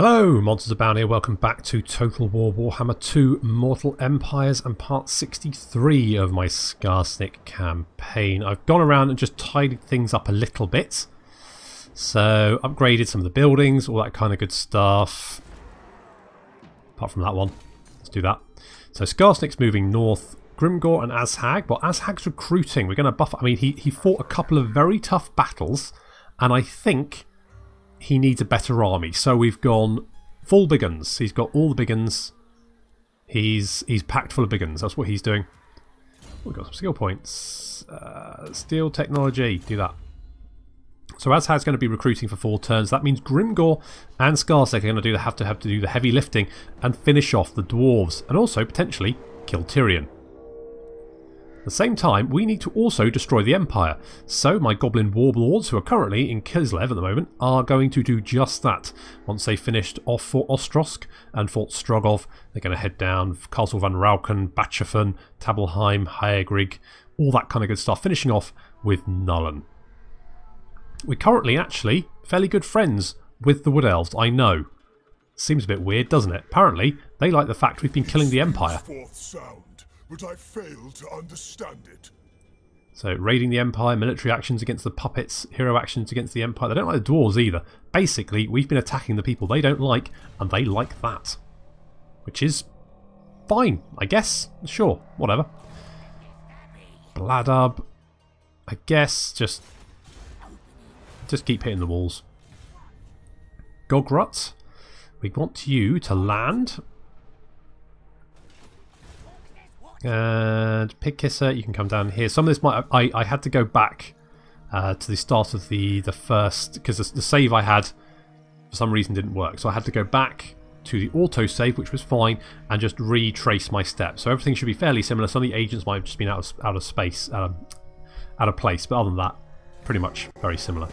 Hello, Monsters Abound here. Welcome back to Total War Warhammer 2 Mortal Empires and part 63 of my Skarsnik campaign. I've gone around and just tidied things up a little bit. So, upgraded some of the buildings, all that kind of good stuff. Apart from that one. Let's do that. So, Skarsnik's moving north. Grimgor and Azhag. Well, Azhag's recruiting. We're going to buff... I mean, he fought a couple of very tough battles. And I think he needs a better army. So we've gone full big guns. He's got all the big guns. He's packed full of big guns. That's what he's doing. We've got some skill points. Steel technology. Do that. So Azhag's going to be recruiting for 4 turns. That means Grimgor and Skarsnik are going to have to do the heavy lifting and finish off the Dwarves. And also, potentially, kill Tyrion. At the same time, we need to also destroy the Empire. So my Goblin Warlords, who are currently in Kislev at the moment, are going to do just that. Once they've finished off Fort Ostrosk and Fort Strogov, they're going to head down Castle van Rauken, Bachofen, Tabelheim, Haegrig, all that kind of good stuff, finishing off with Nullen. We're currently actually fairly good friends with the Wood Elves, I know. Seems a bit weird, doesn't it? Apparently, they like the fact we've been killing the Empire. But I fail to understand it. So, raiding the Empire, military actions against the puppets, hero actions against the Empire. They don't like the Dwarves either. Basically, we've been attacking the people they don't like, and they like that. Which is fine, I guess. Sure, whatever. Bladub. I guess just keep hitting the walls. Gogrut. We want you to land. And Pig Kisser, you can come down here. Some of this might... I had to go back to the start of the first... Because the save I had, for some reason, didn't work. So I had to go back to the auto-save, which was fine, and just retrace my steps. So everything should be fairly similar. Some of the agents might have just been out of space, out of place. But other than that, pretty much very similar.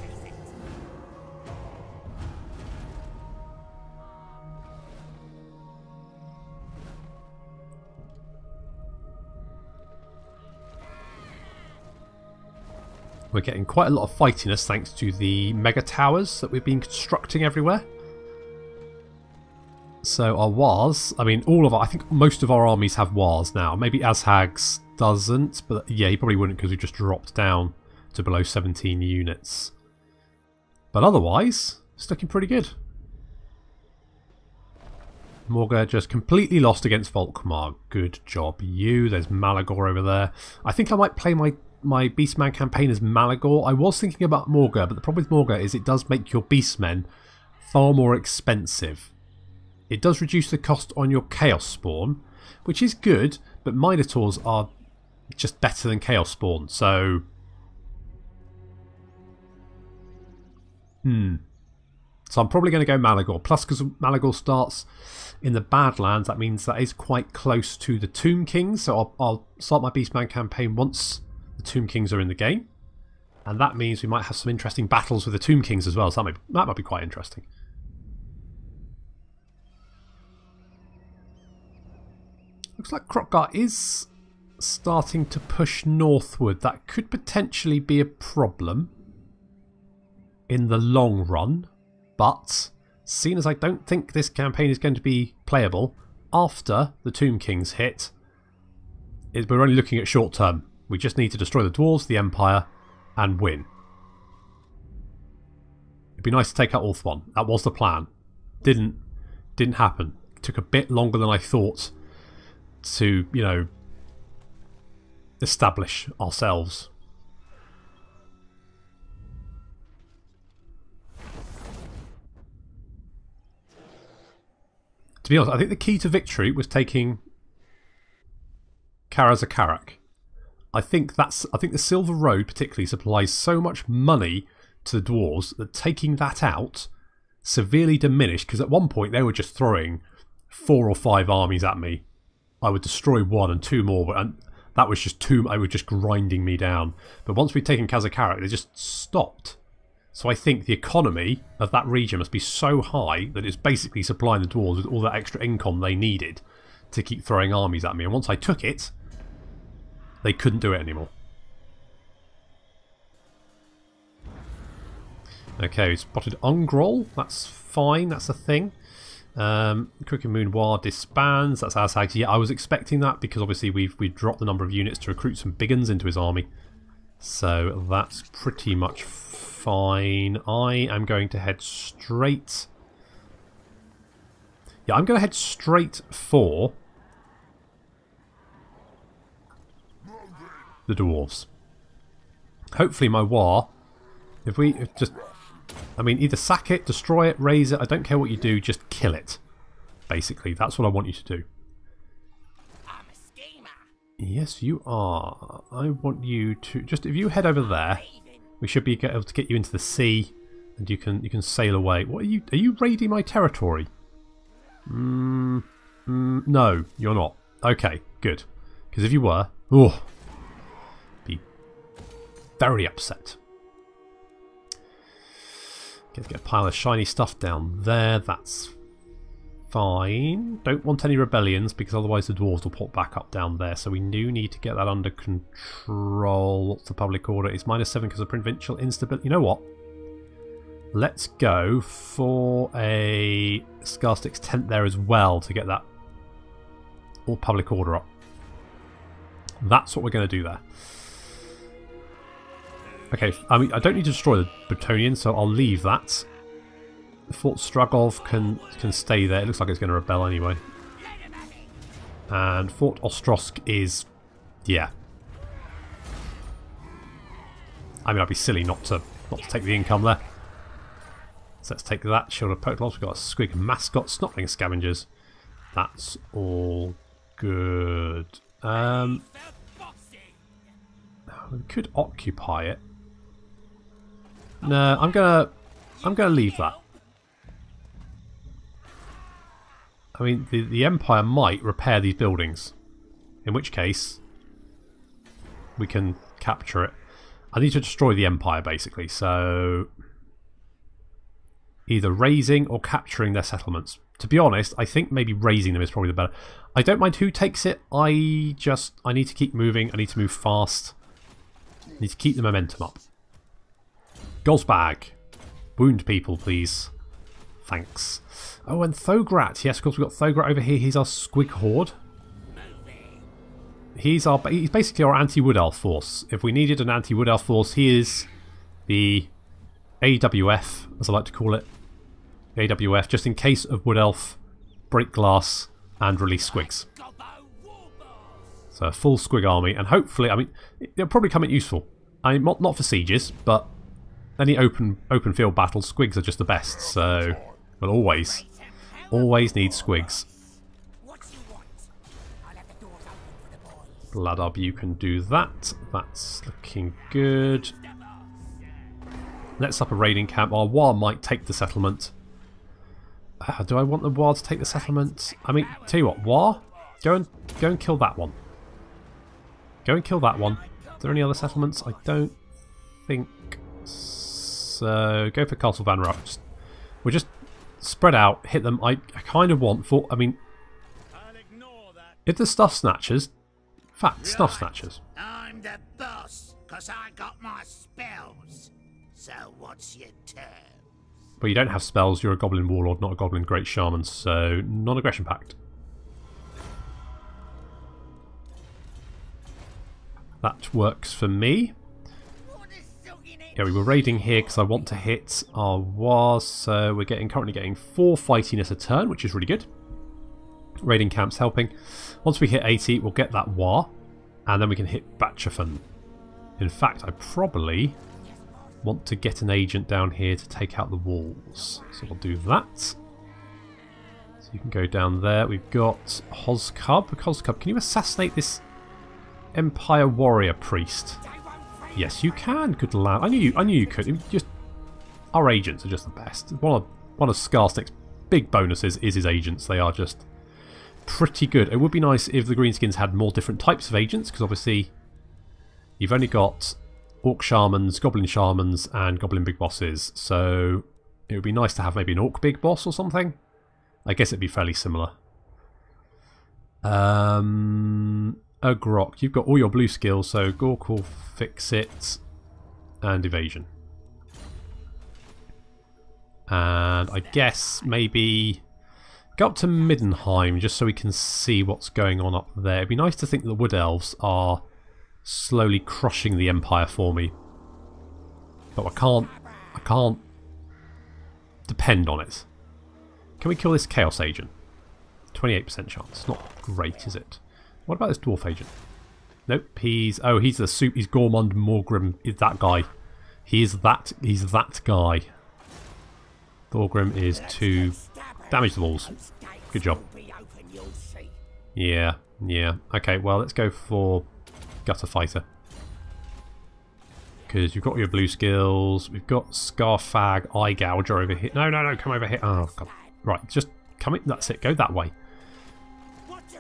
We're getting quite a lot of fightiness thanks to the mega towers that we've been constructing everywhere. So our Wars, I mean I think most of our armies have Wars now. Maybe Azhag's doesn't, but yeah, he probably wouldn't because we just dropped down to below 17 units. But otherwise, it's looking pretty good. Morga just completely lost against Volkmar. Good job, you. There's Malagor over there. I think I might play my Beastman campaign as Malagor. I was thinking about Morga, but the problem with Morga is it does make your Beastmen far more expensive. It does reduce the cost on your Chaos Spawn, which is good, but Minotaurs are just better than Chaos Spawn, so... So I'm probably going to go Malagor. Plus, because Malagor starts in the Badlands, that means that is quite close to the Tomb Kings, so I'll start my Beastman campaign once the Tomb Kings are in the game, and that means we might have some interesting battles with the Tomb Kings as well, so that might be quite interesting. Looks like Krokkar is starting to push northward. That could potentially be a problem in the long run, but seeing as I don't think this campaign is going to be playable after the Tomb Kings hit, we're only looking at short term. We just need to destroy the Dwarves, the Empire, and win. It'd be nice to take out Ulthuan. That was the plan. Didn't happen. It took a bit longer than I thought to, you know, establish ourselves. To be honest, I think the key to victory was taking Karazakarak. I think the Silver Road particularly supplies so much money to the Dwarves that taking that out severely diminished, because at one point they were just throwing 4 or 5 armies at me. I would destroy 1 and 2 more, and that was just too... They were just grinding me down. But once we'd taken Kazakarak, they just stopped. So I think the economy of that region must be so high that it's basically supplying the Dwarves with all that extra income they needed to keep throwing armies at me. And once I took it, they couldn't do it anymore. Okay, we spotted Ungrol. That's fine, that's a thing. Crooked Moon War disbands. That's Azhag. Yeah, I was expecting that because obviously we've dropped the number of units to recruit some big uns into his army. So that's pretty much fine. I am going to head straight... Yeah, I'm going to head straight for the Dwarves. Hopefully my war, if we just... I mean, either sack it, destroy it, raise it, I don't care what you do, just kill it. Basically, that's what I want you to do. I'm a schemer. Yes, you are. I want you to... Just, if you head over there, we should be able to get you into the sea, and you can sail away. What are you raiding my territory? No, you're not. Okay, good. Because if you were, oh, be very upset. Get a pile of shiny stuff down there. That's fine. Don't want any rebellions because otherwise the dwarves will pop back up down there. So we do need to get that under control. What's the public order? It's -7 because of provincial instability. You know what? Let's go for a Skarsnik's tent there as well to get that all public order up. That's what we're going to do there. Okay, I mean, I don't need to destroy the Bretonnians, so I'll leave that. Fort Stragov can stay there. It looks like it's going to rebel anyway. And Fort Ostrosk is... yeah. I mean, I'd be silly not to take the income there. So let's take that. Shield of Pokelos. We've got a Squig mascot. Snotling Scavengers. That's all good. We could occupy it. No, I'm gonna leave that. I mean, the Empire might repair these buildings, in which case we can capture it. I need to destroy the Empire basically, so either raising or capturing their settlements. To be honest, I think maybe raising them is probably the better. I don't mind who takes it. I need to keep moving. I need to move fast. I need to keep the momentum up. Gosbag. Wound people, please. Thanks. Oh, and Thograt. Yes, of course, we've got Thograt over here. He's our Squig Horde. He's basically our anti-Wood Elf force. If we needed an anti-Wood Elf force, he is the AWF, as I like to call it. The AWF, just in case of Wood Elf, break glass, and release Squigs. So a full Squig army, and hopefully, I mean, it'll probably come in useful. I mean, not for sieges, but any open field battles, Squigs are just the best. So, but always need Squigs. Blood you can do that. That's looking good. Let's up a raiding camp. Our War might take the settlement. Do I want the War to take the settlement? I mean, tell you what, War, go and kill that one. Go and kill that one. Are there any other settlements? I don't think so. Go for Castle Van Ruff. We'll just spread out, hit them. I kind of want for. I mean, if the Stuff Snatchers, in fact, Snuff Snatchers. I'm the boss, cause I got my spells. So what's your turn? But you don't have spells. You're a Goblin Warlord, not a Goblin Great Shaman. So non-aggression pact. That works for me. Yeah, we were raiding here because I want to hit our War, so we're currently getting 4 fightiness a turn, which is really good. Raiding camps helping. Once we hit 80, we'll get that War, and then we can hit Batchafen. In fact, I probably want to get an agent down here to take out the walls. So we'll do that. So you can go down there. We've got Hozcub. Hozcub, can you assassinate this Empire Warrior Priest? Yes, you can. Good lad. I knew you could. Our agents are just the best. One of Skarsnik's big bonuses is his agents. They are just pretty good. It would be nice if the Greenskins had more different types of agents, because obviously you've only got Orc Shamans, Goblin Shamans, and Goblin Big Bosses. So it would be nice to have maybe an Orc Big Boss or something. I guess it'd be fairly similar. Grok, you've got all your blue skills, so Gore will fix it, and evasion. And I guess maybe Go up to Middenheim just so we can see what's going on up there. It'd be nice to think that the Wood Elves are slowly crushing the Empire for me. But I can't depend on it. Can we kill this Chaos Agent? 28% chance. Not great, is it? What about this Dwarf Agent? Nope, he's Gormund Morgrim, is that guy. He's that guy. Thorgrim is to damage the walls. Good job. Yeah. Okay, well, let's go for Gutter Fighter. Because you've got your blue skills. We've got Scarfag, Eye Gouger over here. No, come over here. Oh, God. Right, just come in. That's it. Go that way.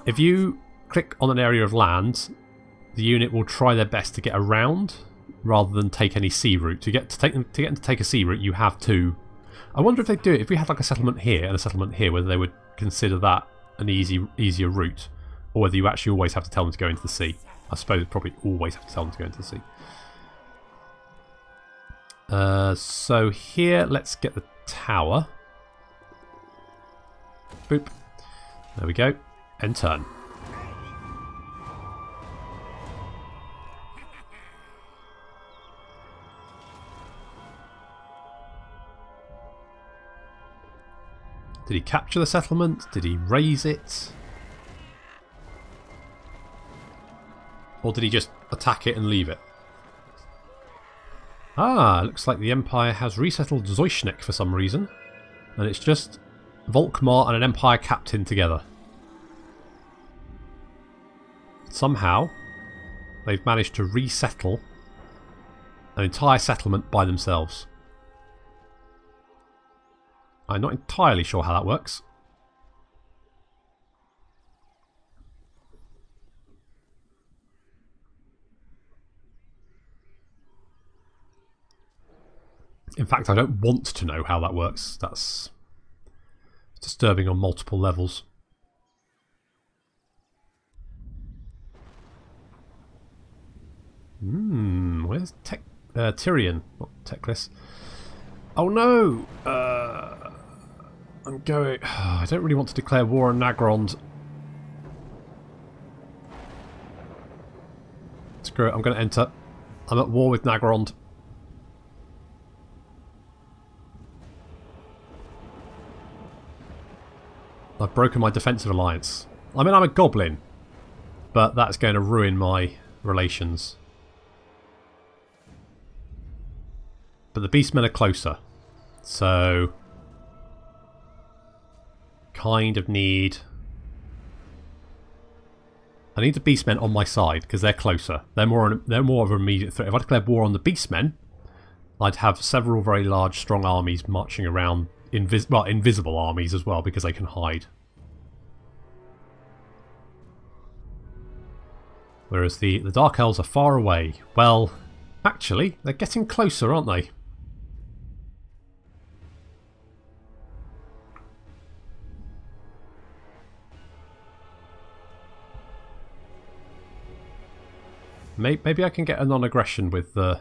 If you click on an area of land, the unit will try their best to get around rather than take any sea route. To get them to take a sea route, you have to... I wonder if they'd do it if we had like a settlement here and a settlement here, whether they would consider that an easier route, or whether you actually always have to tell them to go into the sea. I suppose probably always have to tell them to go into the sea. So here, let's get the tower. Boop. There we go. End turn. Did he capture the settlement? Did he raise it? Or did he just attack it and leave it? Ah, looks like the Empire has resettled Zoyshnek for some reason. And it's just Volkmar and an Empire captain together. Somehow, they've managed to resettle an entire settlement by themselves. I'm not entirely sure how that works. In fact, I don't want to know how that works. That's disturbing on multiple levels. Where's Tyrion? Not Teclis. Oh no! I'm going... I don't really want to declare war on Nagrond. Screw it, I'm going to enter. I'm at war with Nagrond. I've broken my defensive alliance. I mean, I'm a goblin, but that's going to ruin my relations. But the beastmen are closer, so kind of need... I need the beastmen on my side because they're closer. They're more of an immediate threat. If I declared war on the beastmen, I'd have several very large, strong armies marching around. Invisible armies as well, because they can hide. Whereas the Dark Elves are far away. Well, actually, they're getting closer, aren't they? Maybe I can get a non-aggression with the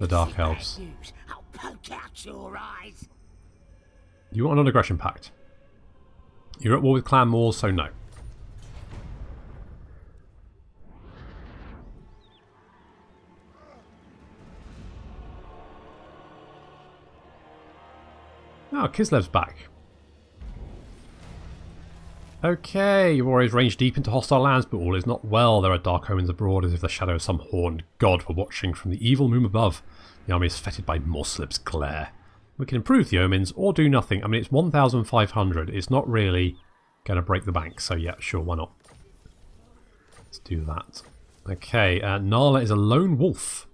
Dark Elves. I'll poke out your eyes. You want a non-aggression pact? You're at war with Clan Moors, so no. Oh, Kislev's back. Okay, your warriors range deep into hostile lands, but all is not well. There are dark omens abroad, as if the shadow of some horned god were watching from the evil moon above. The army is fettered by Morslip's glare. We can improve the omens or do nothing. I mean, it's 1,500. It's not really going to break the bank. So yeah, sure, why not? Let's do that. Okay, Nala is a lone wolf.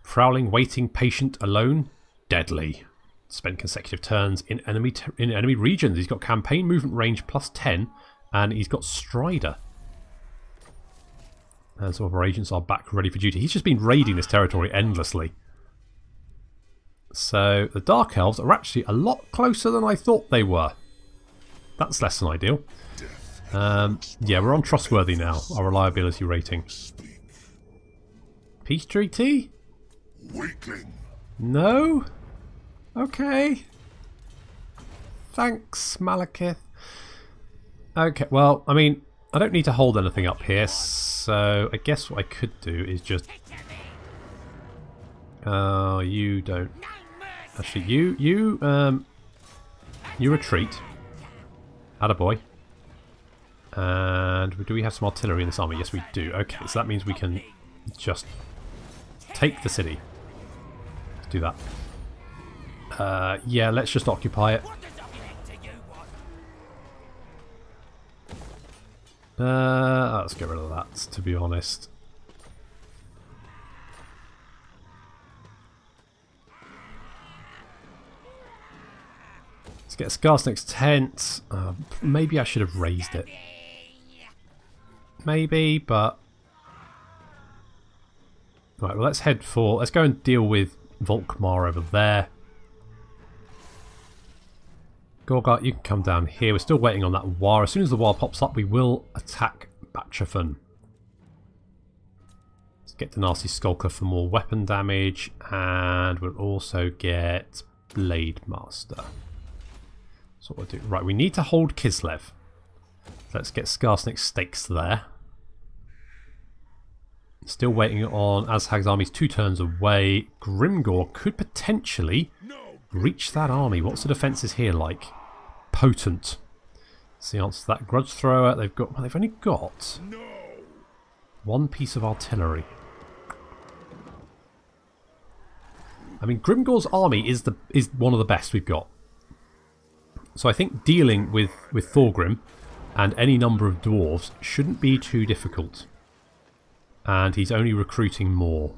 Prowling, waiting, patient, alone, deadly. Spend consecutive turns in enemy regions. He's got campaign movement range +10, and he's got Strider. And some of our agents are back ready for duty. He's just been raiding this territory endlessly. So the Dark Elves are actually a lot closer than I thought they were. That's less than ideal. Yeah, we're on trustworthy now, our reliability rating. Peace treaty? Weakling. No? Okay. Thanks, Malekith. Okay, well, I mean, I don't need to hold anything up here, so I guess what I could do is just... Oh, you don't... Actually, you retreat. Attaboy. And do we have some artillery in this army? Yes, we do. Okay, so that means we can just take the city. Let's do that. Yeah, let's just occupy it. Let's get rid of that, to be honest. Let's get Skarsnik's tent. Maybe I should have raised it. Maybe, but... Right, well, let's head for... Let's go and deal with Volkmar over there. Gore, you can come down here. We're still waiting on that war. As soon as the war pops up, we will attack Bachofen. Let's get the Nasty Skulker for more weapon damage, and we'll also get Blade Master. That's what we'll do. Right, we need to hold Kislev. Let's get Skarsnik's stakes there. Still waiting on Azhag's army's 2 turns away. Grimgor could potentially reach that army. What's the defences here like? Potent. That's the answer to that. Grudge Thrower, they've got... Well, they've only got 1 piece of artillery. I mean, Grimgor's army is one of the best we've got. So I think dealing with Thorgrim and any number of dwarves shouldn't be too difficult. And he's only recruiting more.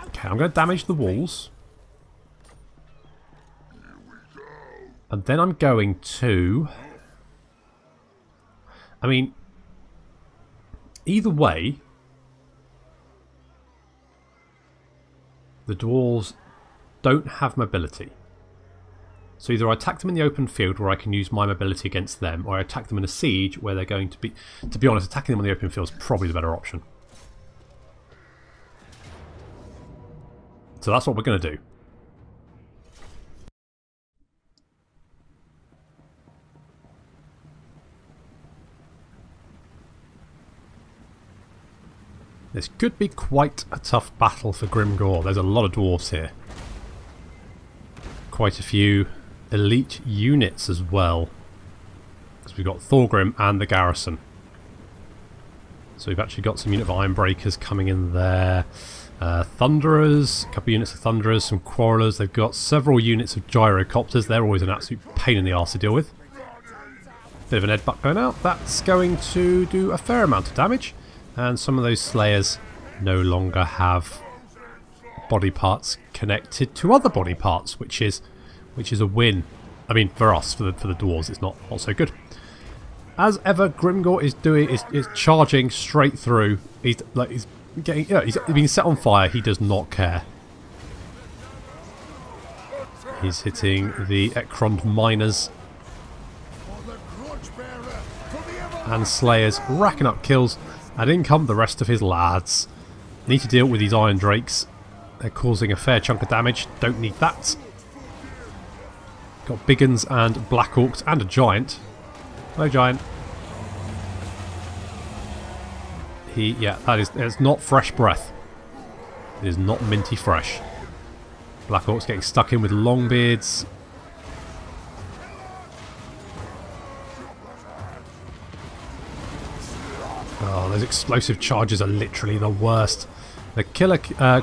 Okay, I'm going to damage the walls. And then I'm going to... I mean... Either way... The dwarves don't have mobility. So either I attack them in the open field where I can use my mobility against them, or I attack them in a siege where they're going to be... To be honest, attacking them in the open field is probably the better option. So that's what we're going to do. This could be quite a tough battle for Grimgor. There's a lot of dwarves here. Quite a few elite units as well. Because we've got Thorgrim and the garrison. So we've actually got some unit of Ironbreakers coming in there. Thunderers, a couple of units of Thunderers, some Quarrelers. They've got several units of Gyrocopters. They're always an absolute pain in the arse to deal with. Bit of an Edbutt going out. That's going to do a fair amount of damage. And some of those Slayers no longer have body parts connected to other body parts, which is a win. I mean, for us, for the dwarves, it's not so good. As ever, Grimgor is charging straight through. He's getting, he's being set on fire. He does not care. He's hitting the Ekron miners and Slayers, racking up kills. And in come the rest of his lads. Need to deal with these Iron Drakes. They're causing a fair chunk of damage. Don't need that. Got Biggins and Black Orcs and a Giant. Hello, Giant. It's not fresh breath. It is not minty fresh. Black Orcs getting stuck in with Longbeards. Oh, those explosive charges are literally the worst. The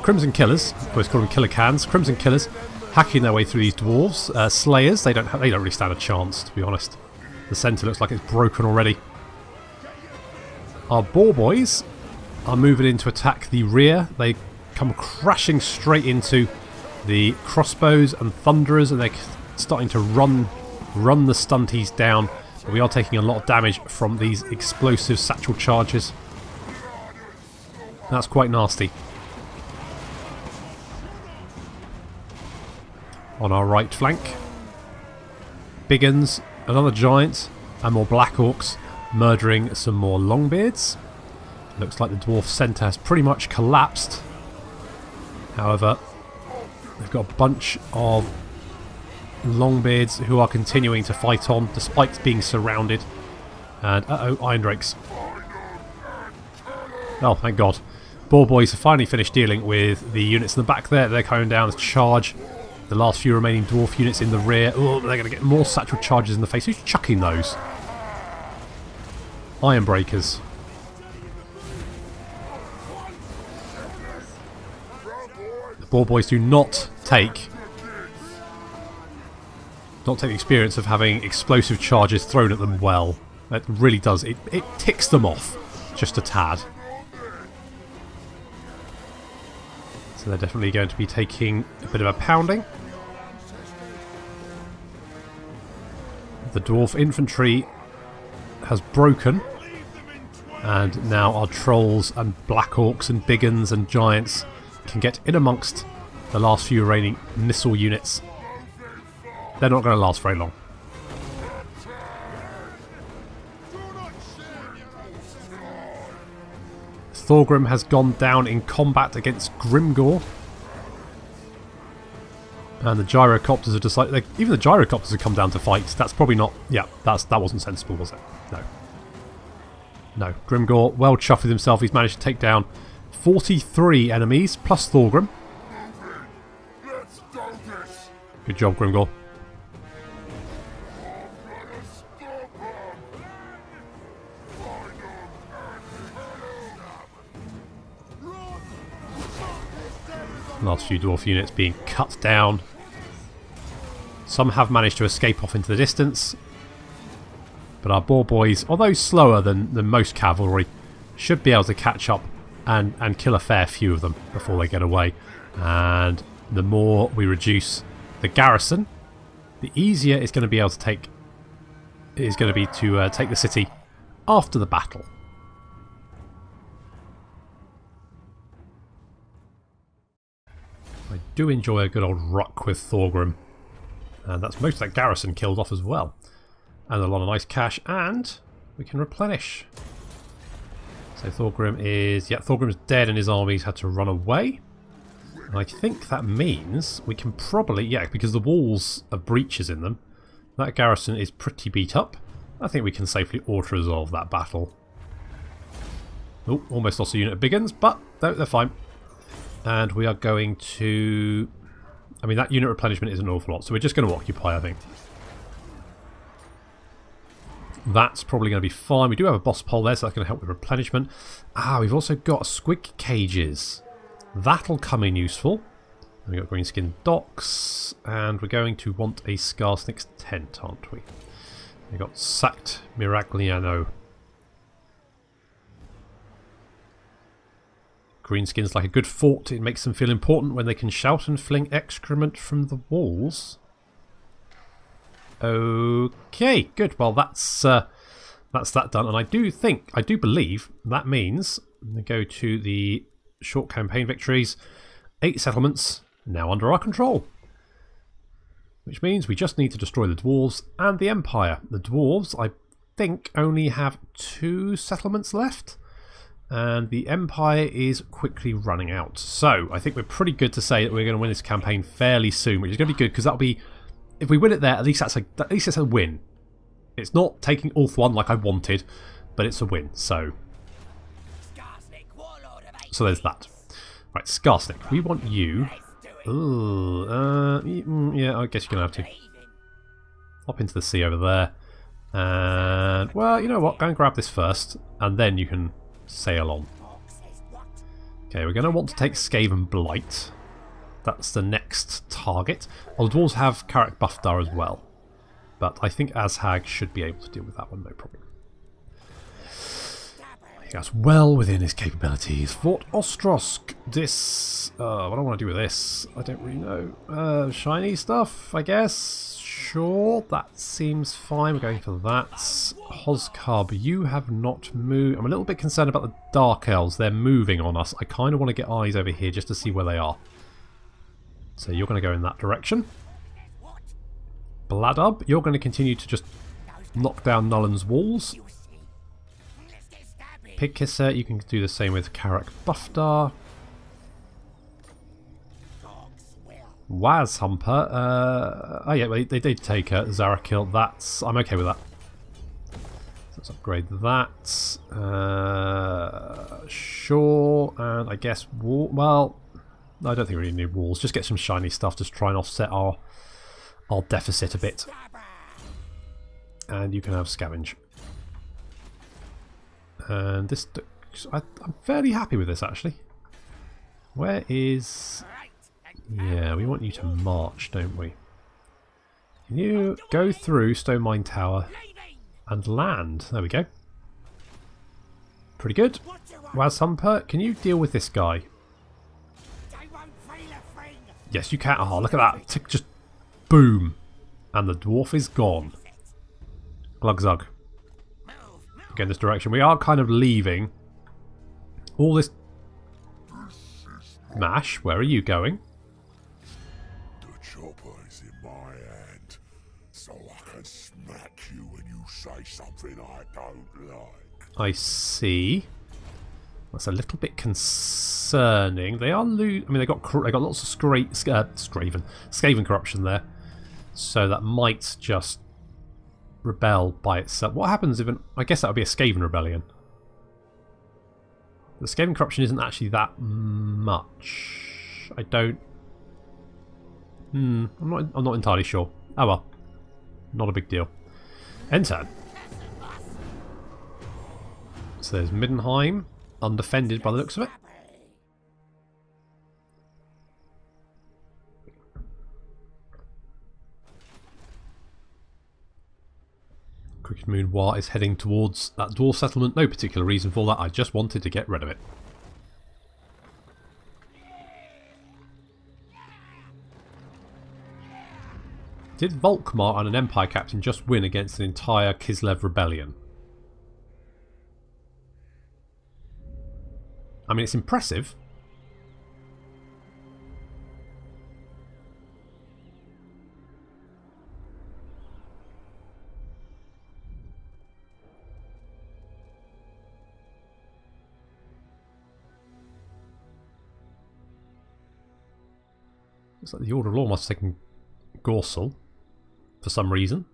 Crimson Killers, I always call them Killer Cans, Crimson Killers, hacking their way through these dwarves. Slayers, they don't really stand a chance, to be honest. The centre looks like it's broken already. Our boys are moving in to attack the rear. They come crashing straight into the crossbows and thunderers, and they're starting to run the stunties down. But we are taking a lot of damage from these explosive satchel charges. That's quite nasty. on our right flank. Big uns, another giant, and more Black Orcs murdering some more Longbeards. Looks like the Dwarf centre has pretty much collapsed. However, they've got a bunch of Longbeards who are continuing to fight on despite being surrounded. And uh-oh, Iron Drakes. Oh, thank God. boyz have finally finished dealing with the units in the back there. They're coming down to charge the last few remaining Dwarf units in the rear. Oh, they're going to get more satchel charges in the face. Who's chucking those? Iron Breakers. The boyz do not take the experience of having explosive charges thrown at them well. It really does. It ticks them off just a tad. So they're definitely going to be taking a bit of a pounding. The Dwarf infantry has broken, and now our trolls and Black Orcs and Big uns and Giants can get in amongst the last few remaining missile units. They're not going to last very long. Thorgrim has gone down in combat against Grimgor. And the gyrocopters have decided... even the gyrocopters have come down to fight. That's probably not... yeah, that wasn't sensible, was it? No. No. Grimgor, well chuffed with himself. He's managed to take down 43 enemies, plus Thorgrim. Good job, Grimgor. Last few Dwarf units being cut down. Some have managed to escape off into the distance. But our boyz, although slower than most cavalry, should be able to catch up and kill a fair few of them before they get away. And the more we reduce the garrison, the easier it's going to be able to take the city after the battle. I do enjoy a good old ruck with Thorgrim. And that's most of that garrison killed off as well. And a lot of nice cash, and we can replenish. So Thorgrim is... yeah, Thorgrim's dead and his armies had to run away. And I think that means we can probably... yeah, because the walls have breaches in them. That garrison is pretty beat up. I think we can safely auto-resolve that battle. Oh, almost lost a unit of big uns, but they're fine. And we are going to... I mean, that unit replenishment is an awful lot, so we're just going to occupy, I think. That's probably going to be fine. We do have a boss pole there, so that's going to help with replenishment. Ah, we've also got squig cages. That'll come in useful. And we've got greenskin docks, and we're going to want a Skarsnik's tent, aren't we? We've got sacked Miragliano. Greenskin's like a good fort. It makes them feel important when they can shout and fling excrement from the walls. Okay, good. Well, that's that done. And I do believe that means we go to the short campaign victories. 8 settlements now under our control. Which means we just need to destroy the Dwarves and the Empire. The Dwarves, I think, only have 2 settlements left. And the Empire is quickly running out. So, I think we're pretty good to say that we're going to win this campaign fairly soon, which is going to be good, because that'll be... if we win it there, at least it's a win. It's not taking Ulth1 like I wanted, but it's a win, so... so there's that. Right, Skarsnik, we want you... yeah, I guess you're going to have to. Hop into the sea over there. And, well, you know what? Go and grab this first, and then you can... sail on. Okay, we're going to want to take Skaven Blight. That's the next target. Well, the Dwarves have Karak Buffdar as well. But I think Azhag should be able to deal with that one, no problem. I think that's well within his capabilities. Fort Ostrosk. This... what do I want to do with this? I don't really know. Shiny stuff, I guess? Sure, that seems fine. We're going for that. Hozkarb, you have not moved. I'm a little bit concerned about the Dark Elves. They're moving on us. I kind of want to get eyes over here just to see where they are. So you're going to go in that direction. Bladub, you're going to continue to just knock down Nullen's walls. Pig Kisser, you can do the same with Karak Buffdar. Waz Humper, oh yeah, well, they did take Zarakil, I'm okay with that. So let's upgrade that. Sure, and I guess well, I don't think we really need walls, just get some shiny stuff to try and offset our deficit a bit. And you can have Scavenge. And this, I'm fairly happy with this actually. Where is... Yeah, we want you to march, don't we? Can you go through Stone Mine Tower and land? There we go. Pretty good. Waz Humper, can you deal with this guy? Yes, you can. Oh, look at that. Just boom. And the dwarf is gone. Glugzug. Go in this direction. We are kind of leaving all this... Mash, where are you going? Chopper's in my hand, so I can smack you when you say something I don't like. I see. That's a little bit concerning. They are I mean, they got lots of Skaven corruption there, so that might just rebel by itself. What happens if I guess that would be a Skaven rebellion. The Skaven corruption isn't actually that much. I don't. I'm not entirely sure. Oh well. Not a big deal. End turn. So there's Middenheim, undefended by the looks of it. Crooked Moon War is heading towards that dwarf settlement. No particular reason for that. I just wanted to get rid of it. Did Volkmar and an Empire Captain just win against an entire Kislev rebellion? I mean, it's impressive. Looks like the Order of Law must have taken Gorsel for some reason.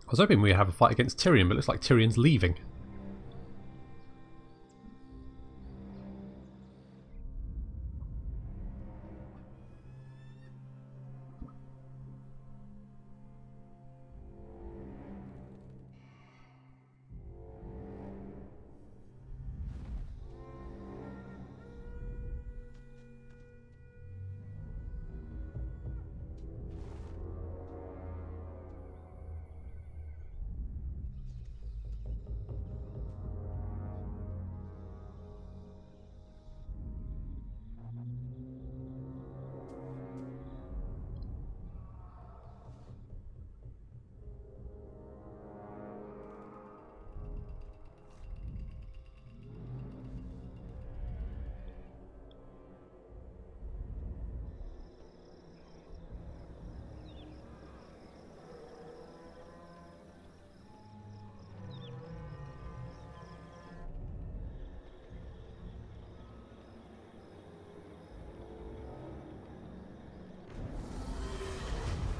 I was hoping we'd have a fight against Tyrion, but it looks like Tyrion's leaving.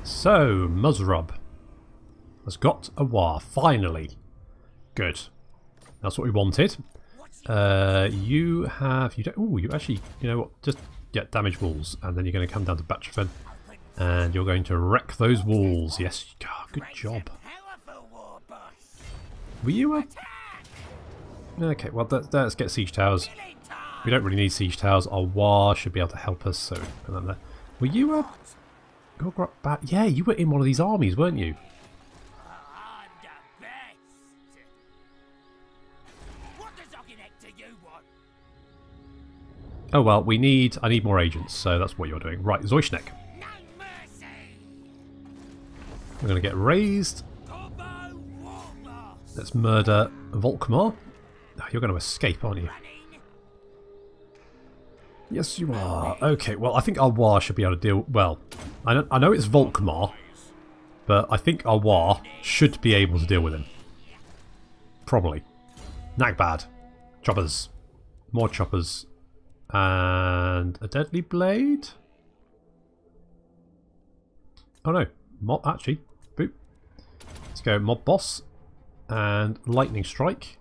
So, Muzrub has got a war, finally. Good. That's what we wanted. You actually, you know what, just get damage walls, and then you're going to come down to Batrofen, and you're going to wreck those walls. Yes, good job. Were you okay, well, let's get siege towers. We don't really need siege towers. Our war should be able to help us, so put them there. Were you yeah, you were in one of these armies, weren't you? Oh well, I need more agents, so that's what you're doing. Right, Zoishnek. We're going to get raised. Let's murder Volkmar. Oh, you're going to escape, aren't you? Yes, you are. Okay, well, I think our War should be able to deal... Well, I know it's Volkmar, but I think our War should be able to deal with him. Probably. Nagbad. Choppers. More choppers. And a deadly blade? Oh no. Mob, actually. Boop. Let's go Mob Boss. And Lightning Strike.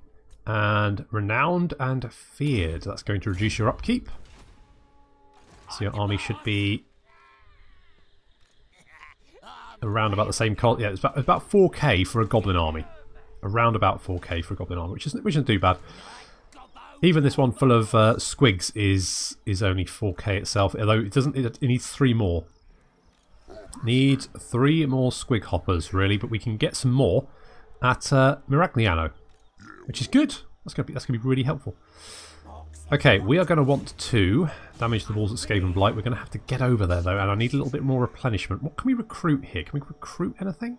And Renowned and Feared. That's going to reduce your upkeep. So your army should be around about the same cost. Yeah, it's about 4k for a goblin army. Around about 4k for a goblin army, which isn't too bad. Even this one full of squigs is only 4k itself, although it needs 3 more. Needs 3 more squig hoppers really, but we can get some more at Miragliano, which is good. That's gonna be really helpful. Okay, we are going to want to damage the walls at Skaven Blight. We're going to have to get over there though, and I need a little bit more replenishment. What can we recruit here? Can we recruit anything?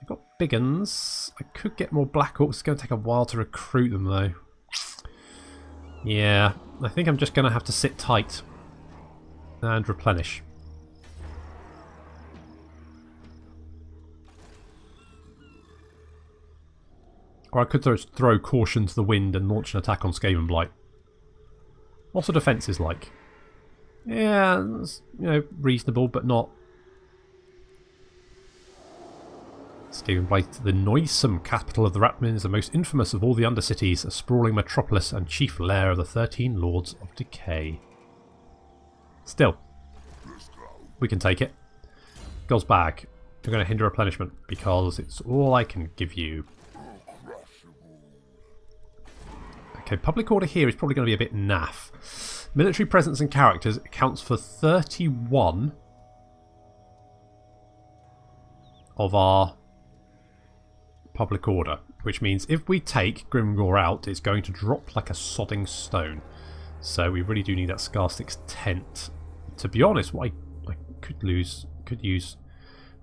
I've got big uns. I could get more Black Orcs. It's going to take a while to recruit them though. Yeah, I think I'm just going to have to sit tight and replenish. Or I could throw Caution to the Wind and launch an attack on Skaven Blight. What's the defences like? Yeah, it's, you know, reasonable, but not... Skaven Blight, the noisome capital of the Ratmans, the most infamous of all the Undercities, a sprawling metropolis and chief lair of the 13 Lords of Decay. Still, we can take it. God's bag. We're going to hinder replenishment because it's all I can give you. Okay, public order here is probably going to be a bit naff. Military presence and characters accounts for 31 of our public order, which means if we take Grimgor out, it's going to drop like a sodding stone. So we really do need that Skarsnik's tent. To be honest, what I could use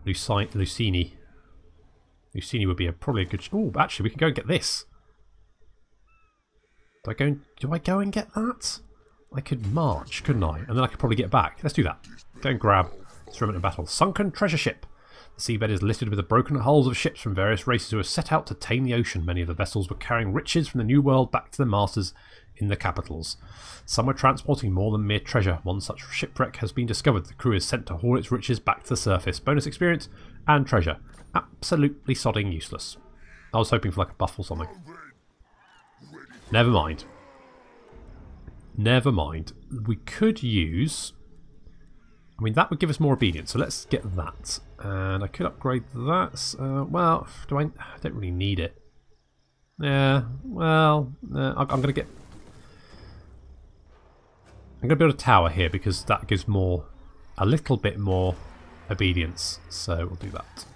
Lucini. Lucini would be probably a good... Oh, actually, we can go and get this. Do I go and get that? I could march, couldn't I? And then I could probably get back. Let's do that. Go and grab instrument of battle. Sunken treasure ship. The seabed is littered with the broken hulls of ships from various races who have set out to tame the ocean. Many of the vessels were carrying riches from the New World back to their masters in the capitals. Some were transporting more than mere treasure. One such shipwreck has been discovered. The crew is sent to haul its riches back to the surface. Bonus experience and treasure. Absolutely sodding useless. I was hoping for like a buff or something. Never mind. Never mind. We could use... I mean, that would give us more obedience, so let's get that. And I could upgrade that. Well, I don't really need it. Yeah, well, I'm going to get... I'm going to build a tower here because that gives a little bit more obedience. So we'll do that.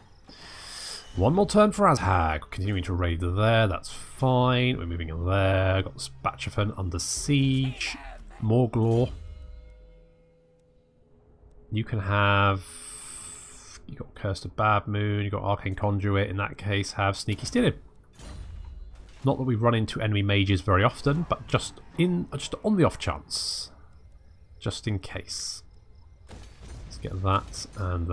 One more turn for Azhag. Continuing to raid there, that's fine. We're moving in there. Got Spatchafen under siege. More Gore. You can have... You got Cursed of Bad Moon, you got Arcane Conduit. In that case, have Sneaky Stealing. Not that we run into enemy mages very often, but just on the off chance. Just in case. Let's get that and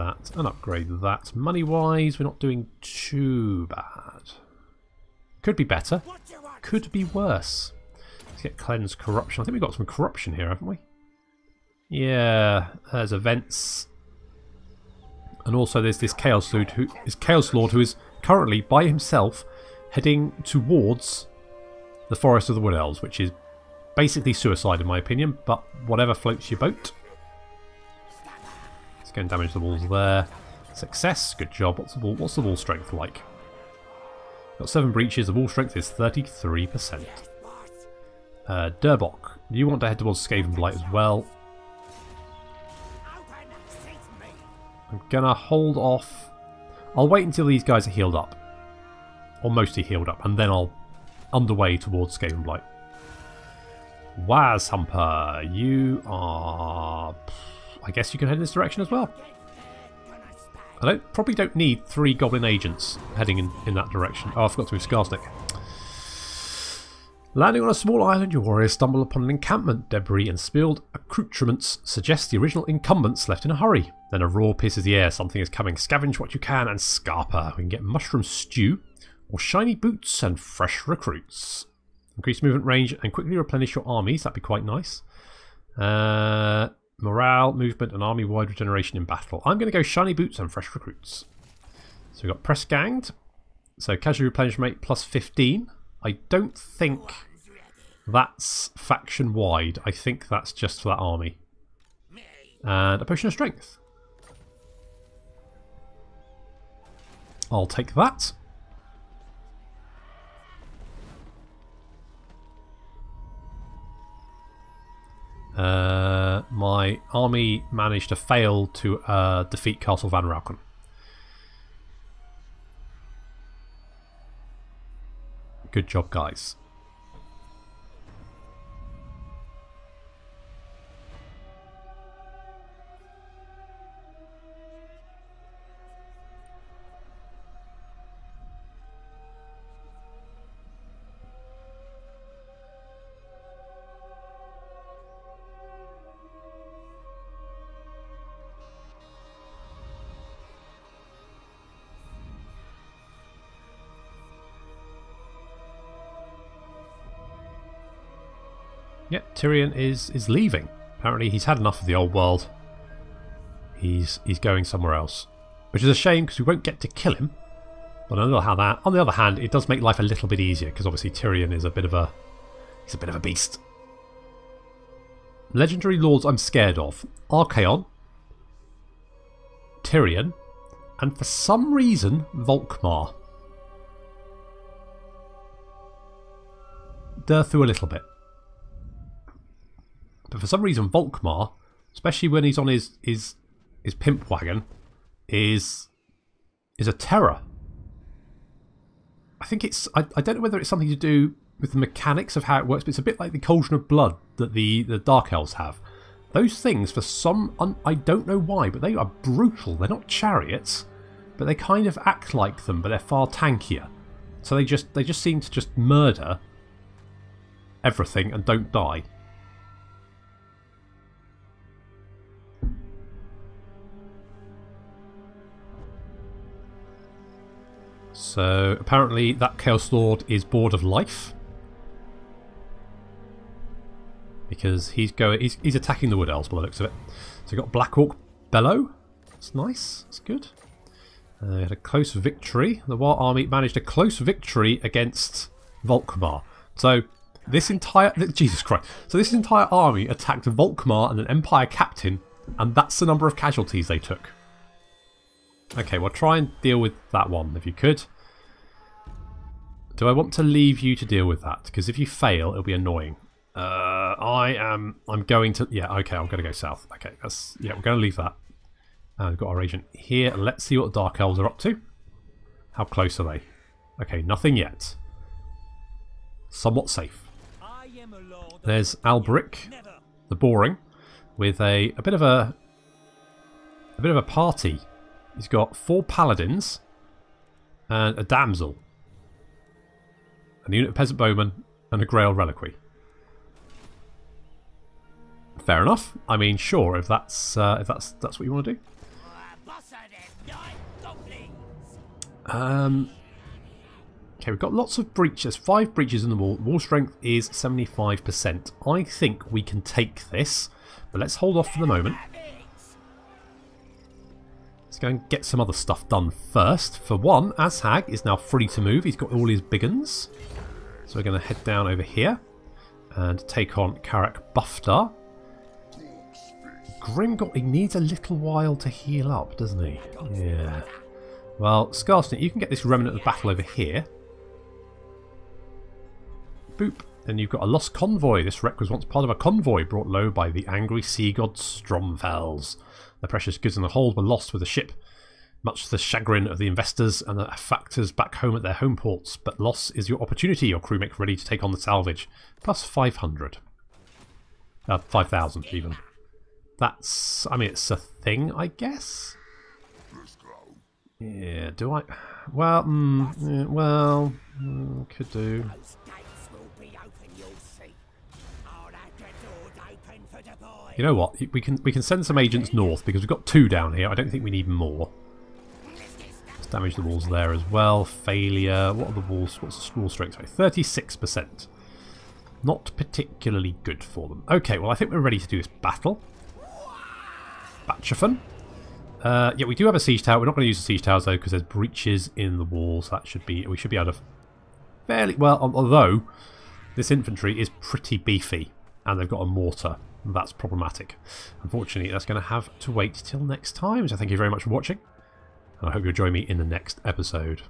upgrade that. Money-wise, we're not doing too bad. Could be better. Could be worse. Let's get Cleanse Corruption. I think we've got some corruption here, haven't we? Yeah, there's events. And also there's this Chaos Lord who is currently by himself heading towards the Forest of the Wood Elves, which is basically suicide in my opinion, but whatever floats your boat. Let's go and damage the walls there. Success, good job. What's the wall strength like? Got 7 breaches, the wall strength is 33%. Durbok, you want to head towards Skaven Blight as well. I'm gonna hold off. I'll wait until these guys are healed up. Or mostly healed up, and then I'll underway towards Skaven Blight. Waz Humper, you are... I guess you can head in this direction as well. I probably don't need 3 goblin agents heading in that direction. Oh, I forgot to move Skarsnik. Landing on a small island, your warriors stumble upon an encampment. Debris and spilled accoutrements suggest the original incumbents left in a hurry. Then a roar pierces the air. Something is coming. Scavenge what you can and scarper. We can get mushroom stew or shiny boots and fresh recruits. Increase movement range and quickly replenish your armies. That'd be quite nice. Morale, movement and army-wide regeneration in battle. I'm going to go shiny boots and fresh recruits. So we've got press ganged. So casual replenishment rate plus 15. I don't think that's faction-wide. I think that's just for that army. And a potion of strength. I'll take that. My army managed to fail to defeat Castle Van Rauken. Good job, guys. Yeah, Tyrion is leaving. Apparently he's had enough of the old world. He's going somewhere else. Which is a shame because we won't get to kill him. But on the other hand, it does make life a little bit easier because obviously Tyrion is a bit of a beast. Legendary lords I'm scared of. Archaon, Tyrion, and for some reason Volkmar. Through a little bit. But for some reason Volkmar, especially when he's on his pimp wagon, is a terror. I think it's... I don't know whether it's something to do with the mechanics of how it works, but it's a bit like the Cauldron of Blood that the Dark Elves have. Those things, for some... I don't know why, but they are brutal. They're not chariots, but they kind of act like them, but they're far tankier. So they just seem to just murder everything and don't die. So apparently that Chaos Lord is bored of life because he's attacking the Wood Elves by the looks of it. So we've got Black Orc Bellow. That's nice. That's good. We had a close victory. The War Army managed a close victory against Volkmar. So this entire Jesus Christ. So this entire army attacked Volkmar and an Empire captain, and that's the number of casualties they took. Okay, well try and deal with that one if you could. Do I want to leave you to deal with that? Because if you fail, it'll be annoying. I'm going to... Yeah, okay, I'm going to go south. Okay, we're going to leave that. And we've got our agent here. Let's see what the Dark Elves are up to. How close are they? Okay, nothing yet. Somewhat safe. There's Alberic, the Boring, with a bit of a party. He's got 4 paladins and a damsel, a unit of peasant bowmen, and a Grail reliquary. Fair enough. I mean, sure, if that's what you want to do. Okay, we've got lots of breaches. 5 breaches in the wall. Wall strength is 75%. I think we can take this, but let's hold off for the moment. Let's go and get some other stuff done first. For one, Azhag is now free to move. He's got all his big uns. So we're going to head down over here and take on Karak Buftar. Grimgor, he needs a little while to heal up, doesn't he? Yeah. Well, Skarsnik, you can get this remnant of battle over here. Boop. And you've got a lost convoy. This wreck was once part of a convoy brought low by the angry sea god Stromfels. The precious goods in the hold were lost with the ship, much to the chagrin of the investors and the factors back home at their home ports. But loss is your opportunity. Your crew make ready to take on the salvage. Plus 500. 5,000 even. That's... I mean, it's a thing, I guess? Yeah, do I... Well, could do. You know what? We can send some agents north because we've got 2 down here. I don't think we need more. Let's damage the walls there as well. Failure. What are the walls? What's the wall strength? 36%. Not particularly good for them. Okay, well I think we're ready to do this battle. Batchafen. Yeah, we do have a siege tower. We're not going to use the siege towers though because there's breaches in the walls. That should be. We should be able to fairly well. Although this infantry is pretty beefy and they've got a mortar. That's problematic. Unfortunately, that's going to have to wait till next time. So thank you very much for watching. And I hope you'll join me in the next episode.